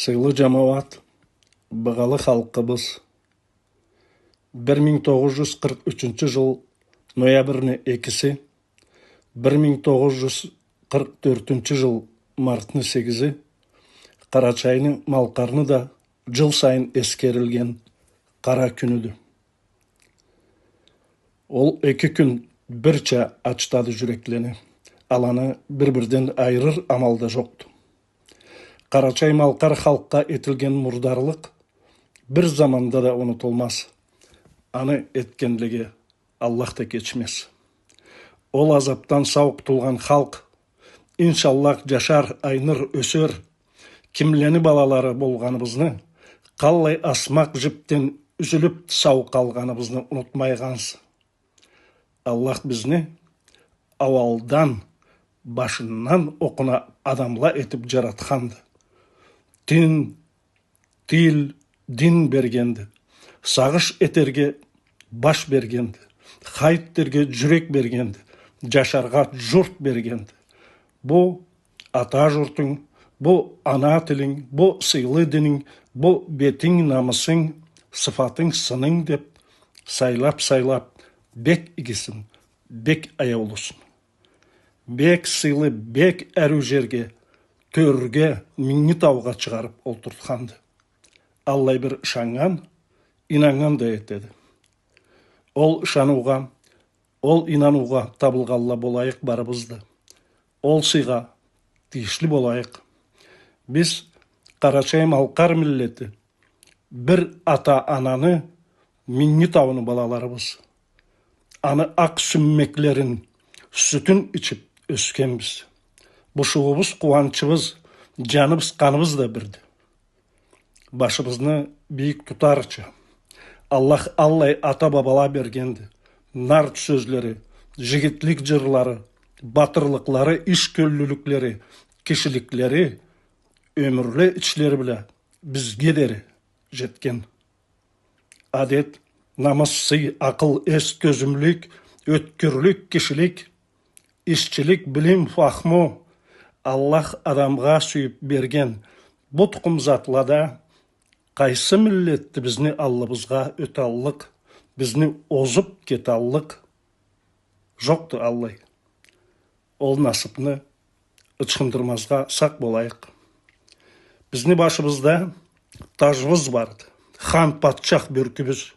Сыйлы жамаат, бағалы халқыбыз. 1943 жыл ноябрьні 2-сі, 1944 жыл мартны 8-і, Қарачайны Малқарны да жыл сайын ескерілген қара күніді. Ол 2 күн бірча ачтады жүреклені, аланы бір-бірден айырыр амалда жоқты. Қарачай Малқар халыққа етілген мұрдарлық бір заманда да ұмытылмас. Аны еткенлігі Аллах та кечмес. Ол азаптан сау құтылған халық, иншаллах жашар, айныр, өсөр, кимлені балалары болғаныбызны, қалай асмақ жіптен үзіліп сау қалғаныбызны ұнытмайғансы. Аллах бізні ауалдан, башынан оқына адамла етіп жаратқанды. Тин, тил, дин бергенді. Сағыш етерге баш бергенді. Қайттерге жүрек бергенді. Жашарға жұрт бергенді. Бұл ата жұртың, бұл ана тілің, бұл сыйлы дінің, бұл бетің, намысың, сыфатың, сының деп сайлап-сайлап бек игісін, бек аяулысын. Бек сыйлы, бек әру жерге, төрге, меңі тауға шығарып олтыртқанды. Аллай бір шаңған, инанған да етеді. Ол шануға, ол инануға табылғалла болайық барыбызды. Ол сыйға тиішлі болайық. Біз Қарачай Малқар миллеті бір ата-ананы меңі тауыны балаларыбыз. Аны ақ сүммеклерін, сүтін ішіп өскенбіз. Бұшуғыбыз, қуанчыбыз, жаныбыз, қаныбыз да бірді. Башыбызны бейік тұтарчы. Аллах Аллай ата-бабала бергенді. Нарт сөзлері, жігітлік жырлары, батырлықлары, ішкөлліліктері, кешіліктері, өмірлі ічлері біле бізге дері жеткен. Адет, намыс, сый, ақыл, ес, көзімлік, өткірлік, кешілік, ішчілік, білім, фахму, Аллах адамға сүйіп берген бұл тұқым затлада қайсы миллетті бізні аллыбызға өталлық, бізні озып кеталлық жоқты Аллай. Ол насыпны ұчқындырмазға сақ болайық. Бізні башыбызда тажвыз барды, хан патшақ бөркібіз,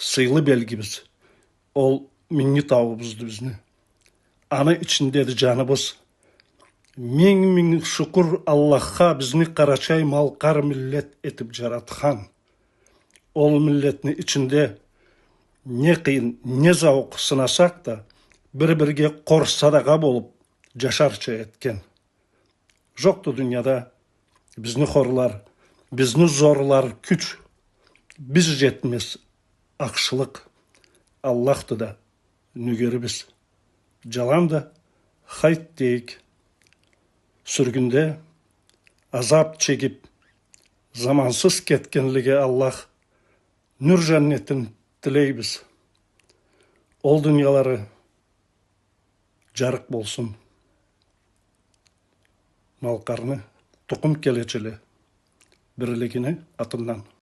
сыйлы белгібіз. Ол меңі тауыбызды бізні. Аны ішіндеді жаныбыз. Мен шүкір Аллахқа бізні Қарачай Малқар миллет етіп жаратқан. Ол миллетні ішінде не қиын, не зауқ сынасақ та, бір-бірге қор садаға болып жашарча еткен. Жоқты дүнияда бізні хорлар, бізні зорлар күч, біз жетмес ақшылық. Аллахты да нүгері біз. Жаланда хайт дейік. Сүргінде азап чегіп, замансыз кеткенліге Аллах нүр жәннетін тілейбіз. Ол дүниялары жарық болсын. Малқарны тұқым келечілі бірлігіне атымнан.